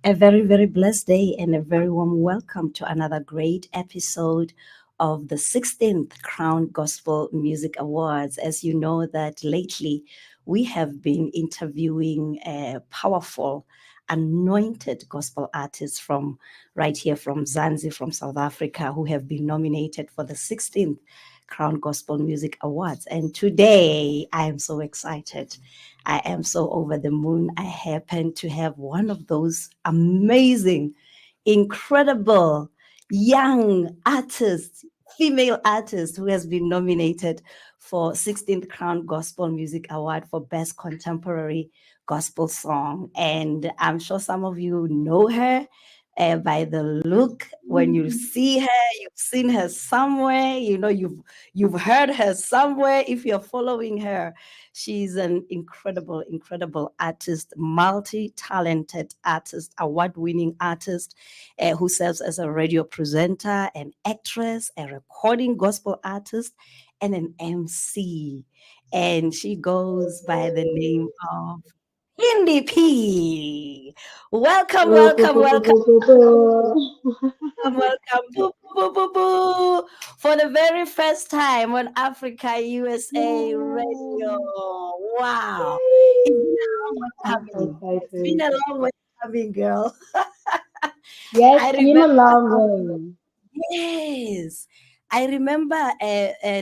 A very, very blessed day and a very warm welcome to another great episode of the 16th Crown Gospel Music Awards. As you know, that lately we have been interviewing powerful, anointed gospel artists from right here from Zanzibar, from South Africa, who have been nominated for the 16th Crown Gospel Music Awards. And today I am so excited. I am so over the moon. I happen to have one of those amazing, incredible young artists, female artist who has been nominated for 16th Crown Gospel Music Award for Best Contemporary Gospel Song. And I'm sure some of you know her by the look. When you see her, you've seen her somewhere. You've heard her somewhere. If you're following her, she's an incredible, incredible artist, multi-talented artist, award-winning artist who serves as a radio presenter, an actress, a recording gospel artist, and an MC. And she goes by the name of Phindi P. Welcome, welcome, welcome, welcome. Boo, boo, boo, boo. For the very first time on Africa USA Radio. Wow. It's been a long way I'm so coming. It's been excited. a long way coming, girl. Yes, I been remember, a long way. yes. I remember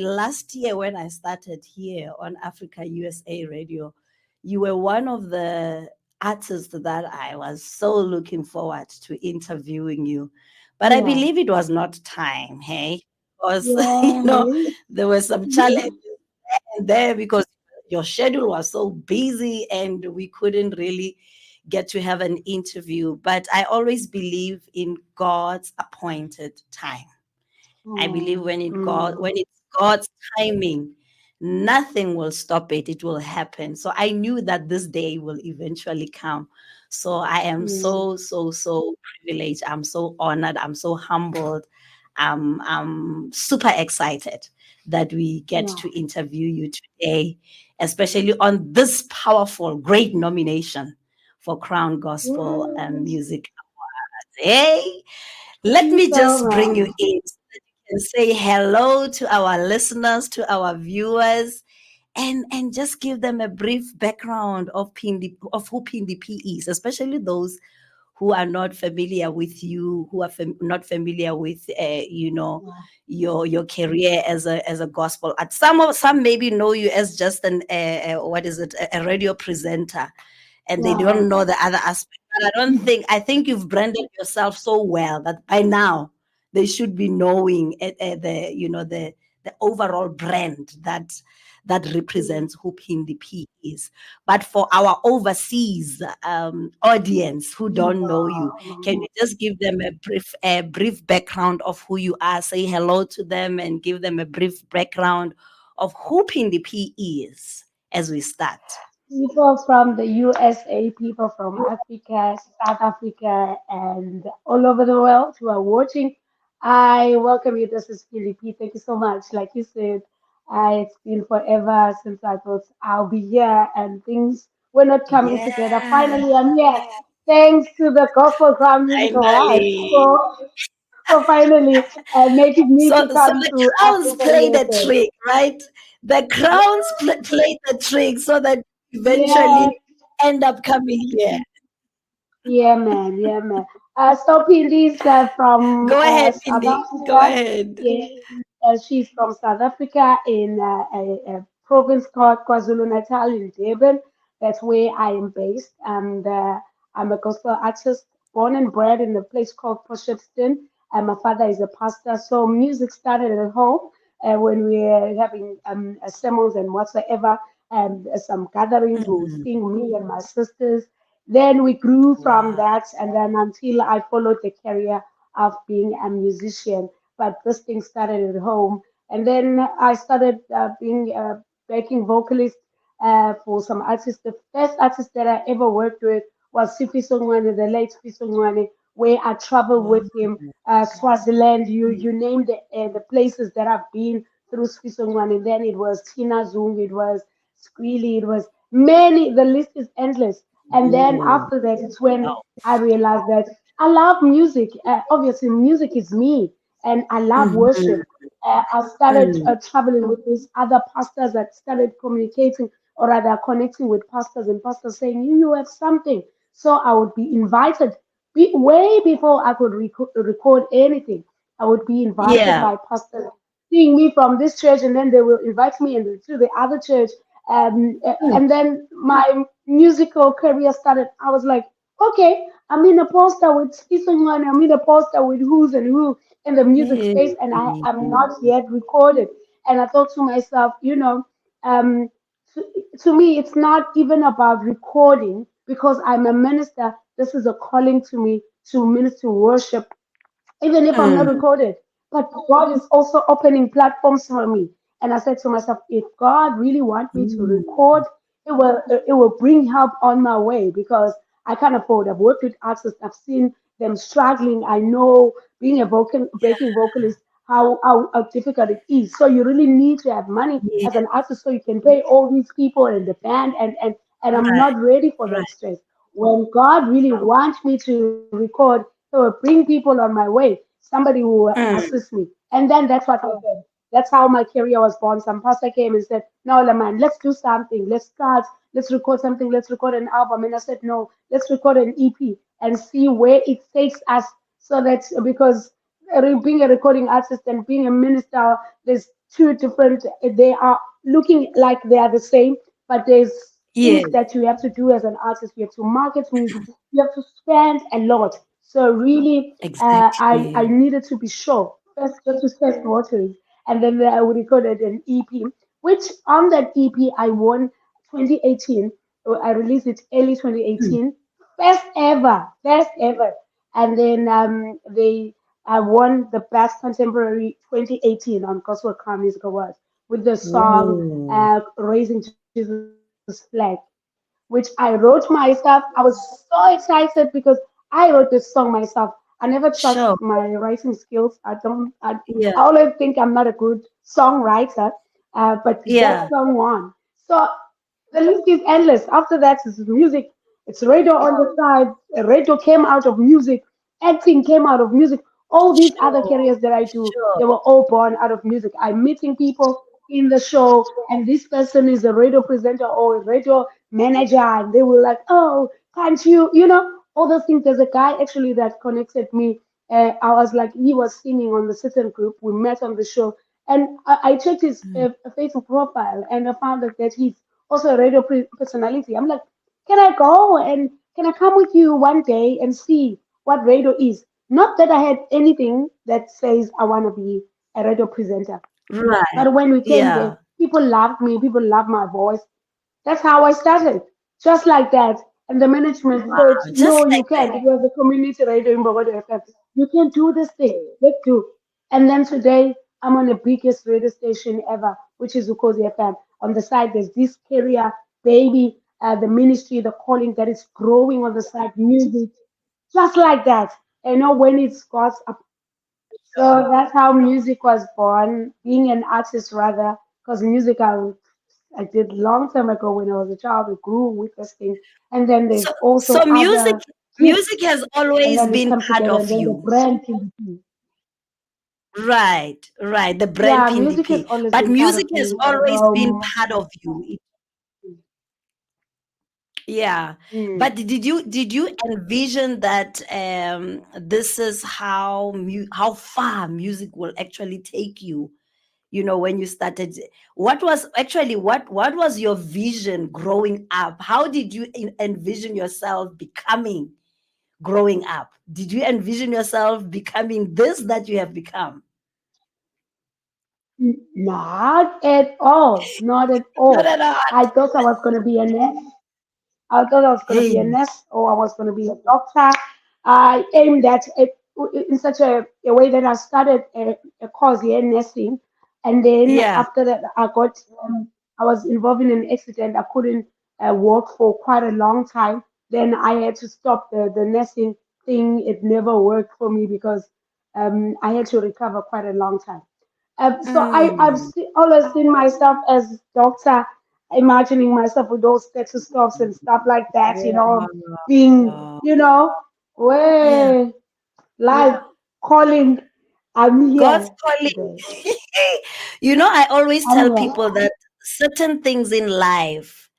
last year when I started here on Africa USA Radio, you were one of the artists that I was so looking forward to interviewing you. But I Yeah, believe it was not time, hey? Because, yeah. there were some challenges there because your schedule was so busy and we couldn't really get to have an interview. But I always believe in God's appointed time. I believe Mm, mm, when it's God's timing, nothing will stop it. It will happen. So I knew that this day will eventually come. So I am mm. so privileged. I'm so honored. I'm so humbled. I'm super excited that we get Yeah. to interview you today, especially on this powerful, great nomination for Crown Gospel and Yes. Music. Hey, Thank let you me so just bring much. you in so that you can say hello to our listeners, to our viewers, and just give them a brief background of of who Phindi P is, especially those who are not familiar with you, who are not familiar with Yeah. your career as a gospel artist. Some maybe know you as just an what is it, a radio presenter, and they Yeah. don't know the other aspect. But I think you've branded yourself so well that by now they should be knowing the overall brand that Mm, represents who Phindi P is. But for our overseas audience who don't know you, can you just give them a brief background of who you are? Say hello to them and give them a brief background of who Phindi P is as we start. People from the USA, people from Africa, South Africa, and all over the world who are watching, I welcome you. This is Phindi P. Thank you so much. Like you said, it's been forever since I thought I'll be here and things were not coming together. Yeah, Finally, I'm here. Thanks to the Gospel Crown Music Awards finally. for finally making me So, to so come the to crowns Africa play the USA. trick, right? The crowns play the trick so that Yeah, eventually end up coming here. yeah, man. Yeah, man. So Philly's from Go ahead, South Indy. Go Africa. ahead. Yeah, she's from South Africa in a province called KwaZulu-Natal in Durban. That's where I am based. And I'm a gospel artist, born and bred in a place called Potchefstroom. And my father is a pastor. So music started at home when we were having sermons and whatsoever. And some gatherings, we would Mhm. sing, me and my sisters. Then we grew from Wow. that, and then until I followed the career of being a musician. But this thing started at home, and then I started being a backing vocalist for some artists. The first artist that I ever worked with was Sifi Songwane, the late Sifi Songwane, where I traveled Wow. with him. Swaziland, you name the places that I've been through Sifi Songwane. Then it was Tina Zung, it was Squealy, it was many. The list is endless. And then Oh, after that, it's when wow. I realized that I love music. Obviously, music is me, and I love Mm-hmm. worship. I started Mm. traveling with these other pastors that started communicating, or rather connecting with pastors, and pastors saying, you have something. So I would be invited way before I could record anything. I would be invited Yeah. by pastors seeing me from this church, and then they will invite me to the other church. Mm. And then my musical career started. I was like, okay, I'm in a poster with Isongwan, I'm in a poster with who's and who in the music Hey. space, and I am not yet recorded. And I thought to myself, um, to, to me, it's not even about recording because I'm a minister. This is a calling to me to minister worship even if I'm not Mm. recorded. But God is also opening platforms for me. And I said to myself, if God really want me to Mm. record, it will bring help on my way because I can't afford. I've worked with artists. I've seen them struggling. I know being a Yeah. breaking vocalist how difficult it is. So you really need to have money Yeah. as an artist so you can pay all these people and the band and I'm Right. not ready for that Right. stress. When God really wants me to record, He will bring people on my way, somebody who will Mm. assist me. And then that's what happened. That's how my career was born. Some pastor came and said, no, Laman, let's do something. Let's start. Let's record something. Let's record an album. And I said, no, let's record an EP and see where it takes us. So that because being a recording artist and being a minister, there's two different, they are looking like they are the same, but there's Yeah. things that you have to do as an artist. You have to market music. You have to spend a lot. So really, I Exactly. needed to be sure first just to test waters, and then I recorded an EP, which on that EP I won 2018. I released it early Mm. 2018, first ever, and then they I won the best contemporary 2018 on Gospel Crown Music Awards with the song Oh, "Raising Jesus Flag," which I wrote myself. I was so excited because I wrote this song myself. I never trust sure. my writing skills. I Yeah. always think I'm not a good songwriter, but that Yeah. song won. So the list is endless. After that, it's music. It's radio on the side. Radio came out of music. Acting came out of music. All these other Sure. careers that I do, Sure. they were all born out of music. I'm meeting people in the show, and this person is a radio presenter or a radio manager, and they were like, "Oh, can't you?" All those things. There's a guy actually that connected me. I was like, he was singing on the certain group. We met on the show, and I checked his Mm. Facebook profile, and I found out that he's also a radio personality. I'm like, can I go and can I come with you one day and see what radio is? Not that I had anything that says I want to be a radio presenter, Right. but when we came there, Yeah. people loved me, people loved my voice. That's how I started, just like that. And the management Wow. said, Just no, you like that. can't. It was a community radio in Bogota FM. You can do this thing. Let's do. And then today, I'm on the biggest radio station ever, which is Ukozi FM. On the side, there's this carrier, baby, the ministry, the calling that is growing on the side, music, just like that. When it's God's so that's how music was born, being an artist rather, because music I did long time ago when I was a child. I grew with this thing, and then there's So also so music other gifts, music has and always then it been comes part together, of and then the you. brand can be. Right. Right. The brand Yeah, Phindi music has P. always But been part music of has me. always been part of you. Yeah. Mm. But did you envision that this is how far music will actually take you? When you started, what was your vision growing up? How did you envision yourself becoming growing up? Did you envision yourself becoming this that you have become? Not at all. Not at Not all. at all. I thought I was going to be a nurse. I thought I was going to be a Hey, nurse or I was going to be a doctor. I aimed at it in such a way that I started a course here in nursing. And then yeah. after that, I was involved in an accident. I couldn't work for quite a long time. Then I had to stop the nursing thing. It never worked for me because I had to recover quite a long time. So I've Mm, always seen myself as doctor. imagining myself with those stethoscopes and stuff like that, being, Wow. Yeah. way live calling, I'm God's here calling. today. I always I'm tell here. people that certain things in life,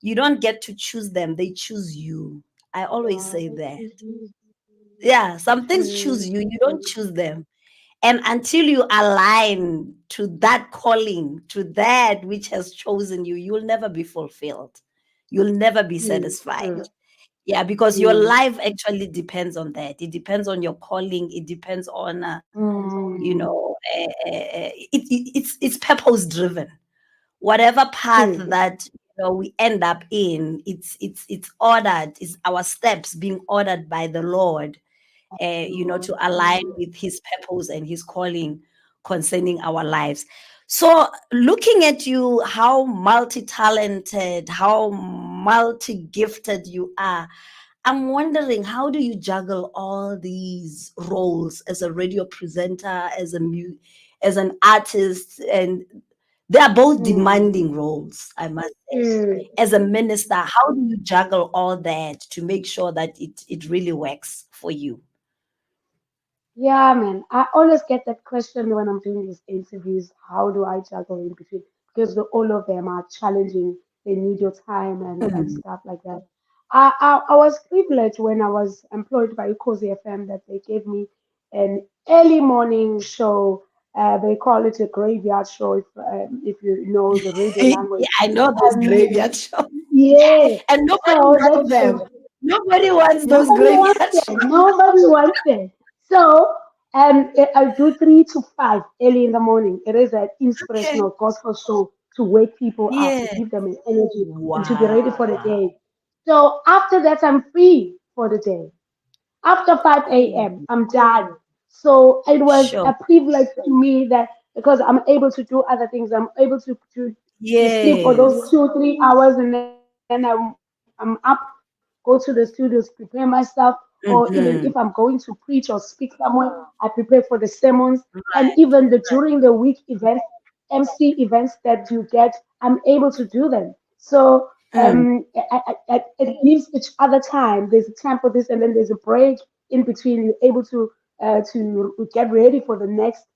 you don't get to choose them, they choose you. I always say that. Yeah, some things choose Mm, you, you don't choose them. And until you align to that calling, to that which has chosen you, you'll never be fulfilled. You'll never be satisfied. true. Yeah, because your Mm, life actually depends on that. It depends on your calling. It depends on, mm, it's purpose driven. Whatever path true. that we end up in, it's ordered. Is our steps being ordered by the Lord, to align with His purpose and His calling concerning our lives. So, looking at you, how multi-talented, how multi-gifted you are, I'm wondering, how do you juggle all these roles as a radio presenter, as an artist, and they are both Mm, demanding roles, I must say. mm. As a minister, how do you juggle all that to make sure that it really works for you? Yeah, man. I always get that question when I'm doing these interviews. How do I juggle in between? Because all of them are challenging. They need your time and Mm. stuff like that. I was privileged when I was employed by Cozy FM that they gave me an early morning show. They call it a graveyard show if you know the radio Yeah, language. I know those Um, graveyard shows, yeah. and nobody So wants that's them. Nobody wants those nobody wants graveyard it. shows. Nobody wants it. So, I do 3 to 5 early in the morning. It is an Okay. inspirational gospel show to wake people up, to Yeah. give them an energy, and to be ready for the Wow. day. So after that, I'm free for the day. After 5 Mm. a.m., I'm done. So it was Sure. a privilege to me that because I'm able to do other things, I'm able to sleep for those Yes. 2 3 hours, and then I'm up, go to the studios, prepare myself, or even if I'm Hmm. going to preach or speak somewhere, I prepare for the sermons, and Right. even the during the week events, MC events that you get, I'm able to do them. So Mm. it gives each other time. There's a time for this, and then there's a break in between. You're able to get ready for the next,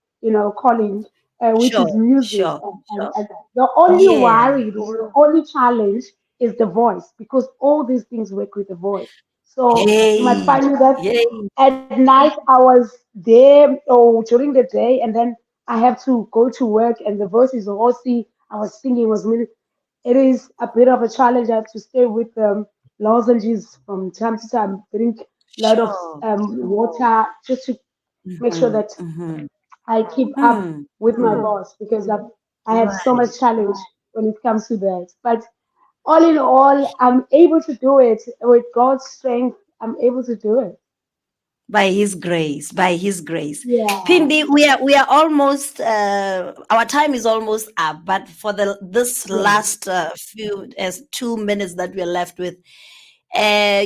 calling, which Sure. is music. Sure. Sure. And the only Yeah. worry, the only challenge is the voice, because all these things work with the voice. So you might Hey. find me that Yay. at night I was there or during the day, and then I have to go to work, and the voice is hoarse. I was singing, was really, it is a bit of a challenge. I have to stay with lozenges from time to time, drink a lot of Sure. water just to make sure Mm-hmm. that Mm-hmm. I keep up Mm. with my boss, because I have so Right. much challenge when it comes to that. But all in all, I'm able to do it with God's strength. I'm able to do it. By His grace, by His grace. Yeah, Pindi, we are almost, our time is almost up, but for this yeah, last few as 2 minutes that we're left with,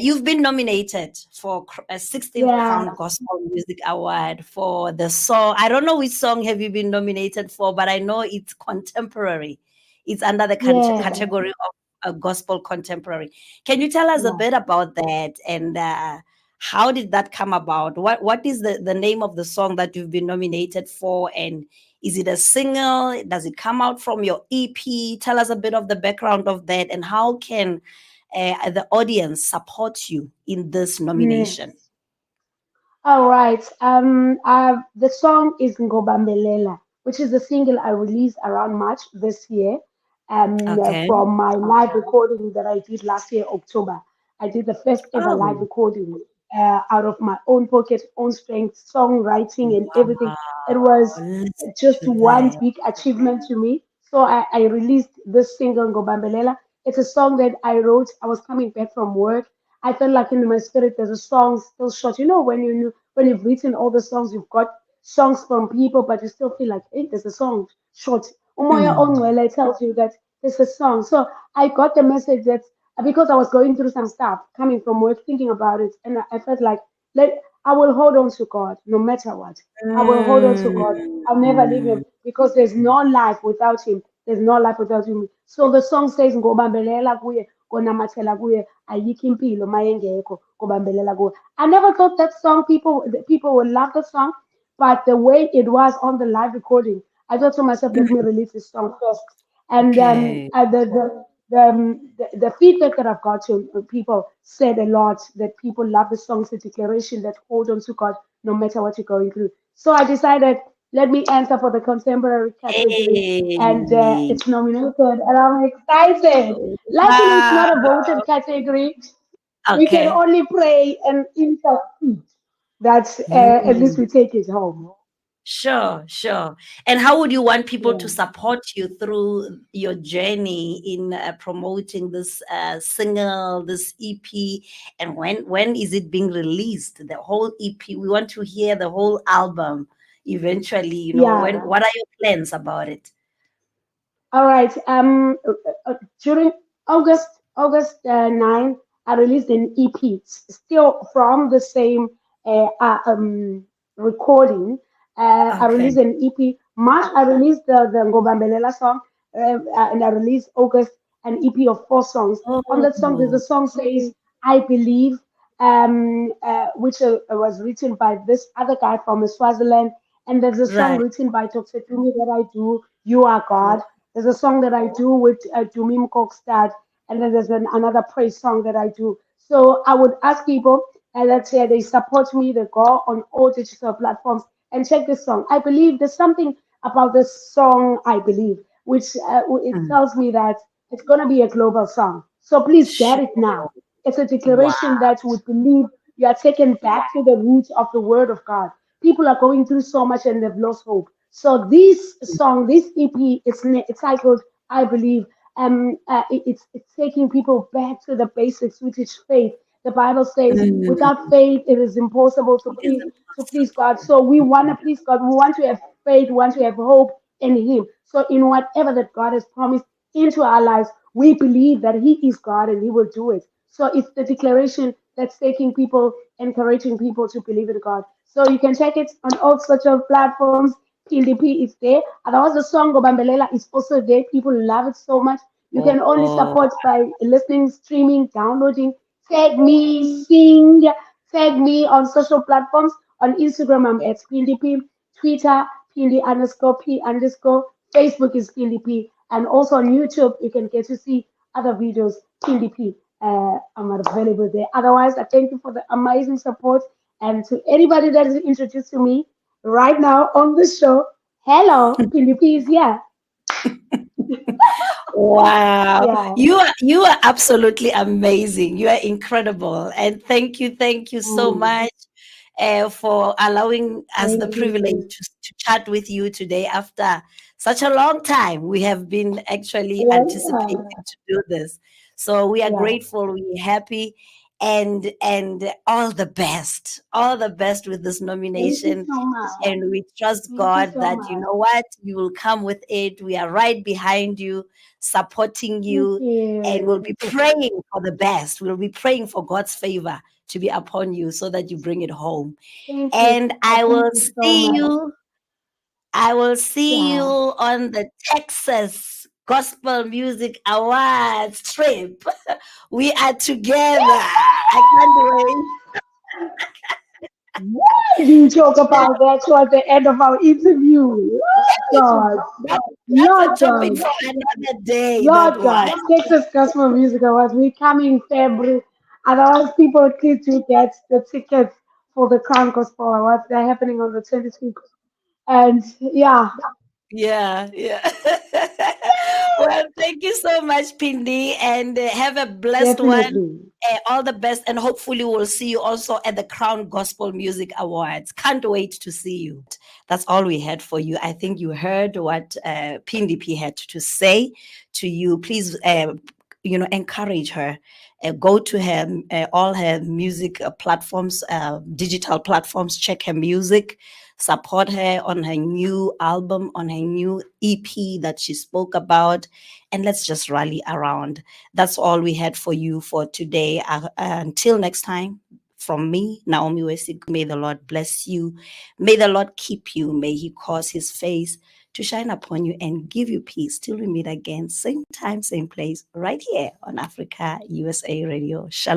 you've been nominated for a 16th Crown yeah, Gospel Music Award for the song. I don't know which song have you been nominated for, but I know it's contemporary. It's under the yeah, category of gospel contemporary. Can you tell us a yeah. bit about that, and how did that come about? What is the name of the song that you've been nominated for, and is it a single? Does it come out from your EP? Tell us a bit of the background of that, and how can the audience support you in this Mm. nomination? All right. The song is Ngobambelela, which is a single I released around March this year. Okay. From my live recording that I did last year, October. I did the first ever live Oh, recording out of my own pocket, own strength, songwriting, and everything. wow. It was Listen just to one that. big achievement to me. So I released this single, Ngobambelela. It's a song that I wrote. I was coming back from work. I felt like in my spirit there's a song still short. You know, when you've written all the songs, you've got songs from people, but you still feel like, hey, there's a song short. Umoya Mm, Ongwele tells you that there's a song. So I got the message that because I was going through some stuff, coming from work, thinking about it, and I felt like I will hold on to God no matter what. I will hold on to God. I'll never leave mm, Him because there's no life without Him. There's no life without you. So the song says, ngobambelela kuye, ngonamathela kuye, ayikho impilo mayengekho, ngobambelela kuye. I never thought that song people would love the song, but the way it was on the live recording, I thought to myself, let me release this song first. And Okay. the feedback that I've got to people said a lot that people love the song. It's a declaration that hold on to God no matter what you're going through. So I decided, let me enter for the contemporary category, and Hey. it's nominated, and I'm excited. Luckily, it's Wow. not a voted category. We can Okay. only pray and intercede that at least Hmm. we take it home. Sure, sure. And how would you want people to Yeah. support you through your journey in promoting this single, this EP? And when is it being released? The whole EP. We want to hear the whole album eventually. When? Yeah. What are your plans about it? All right. During August 9, I released an EP, still from the same recording. I Okay. released an EP. March, I released the Ngobambelela song, and I released August an EP of 4 songs. On that song, there's a Oh, song says "I Believe," which was written by this other guy from Swaziland, and there's a song right. written by Dr. Tumi that I do. You are God. There's a song that I do with Dumim Kokstad, and then there's another praise song that I do. So I would ask people, and let's say they support me, they go on all digital platforms and check this song. I believe there's something about this song, I believe, which it Mm. tells me that it's going to be a global song. So please get Sure. it now. It's a Wow. declaration that would believe you are taken back to the roots of the word of God. People are going through so much and they've lost hope. So this song, this EP, it's titled "I Believe." It's taking people back to the basics, which is faith. The Bible says, Mm. "Without faith, it is impossible to It is please impossible. God." So we want to please God. We want to have faith. We want to have hope in Him. So in whatever that God has promised into our lives, we believe that He is God and He will do it. So it's the declaration that's taking people, encouraging people to believe in God. So you can check it on all social platforms. PDP is there. Otherwise, the song Gobambelela is also there. People love it so much. You can only Oh, support by listening, streaming, downloading. Tag me, sing, tag me on social platforms. On Instagram, I'm at Phindi P. Twitter, Phindi underscore P underscore. Facebook is Phindi P. And also on YouTube, you can get to see other videos, Phindi P. I'm available there. Otherwise, I thank you for the amazing support. And to anybody that is introduced to me right now on the show, hello, Phindi P is here. wow. Yeah. You are absolutely amazing. You are incredible. And thank you so Mm, much for allowing us the thank privilege you. to chat with you today after such a long time. We have been actually anticipating Yeah. to do this. So we are Yeah. grateful, we're happy, and all the best with this Thank you nomination. so much. And we trust Thank you God so that you much. know what, you will come with it. We are right behind you, supporting Thank you, and we'll you. be praying for the best. We'll be praying for God's favor to be upon you so that you bring it home. Thank you. And I Thank will you so see much. you. I will see you Yeah. on the Texas Gospel Music Awards trip. We are together. I can't wait. Why do you talk about that towards the end of our interview? Lord God. That, that's a Lord topic God. for another day. That Lord God. one. Texas Gospel Music Awards. We coming February. Otherwise, people need to get the tickets for the Crown Gospel Awards. They're happening on the 26th. And yeah, Yeah, yeah. Well, thank you so much, Pindi, and have a blessed one. definitely. All the best, and hopefully, we'll see you also at the Crown Gospel Music Awards. Can't wait to see you. That's all we had for you. I think you heard what Pindi P had to say to you. Please, encourage her. Go to her all her music platforms, digital platforms. Check her music, support her on her new album, on her new EP that she spoke about, and let's just rally around. That's all we had for you for today. Until next time, from me, Naomi Wesik, may the Lord bless you. May the Lord keep you. May He cause His face to shine upon you and give you peace till we meet again, same time, same place, right here on Africa USA Radio. Shalom.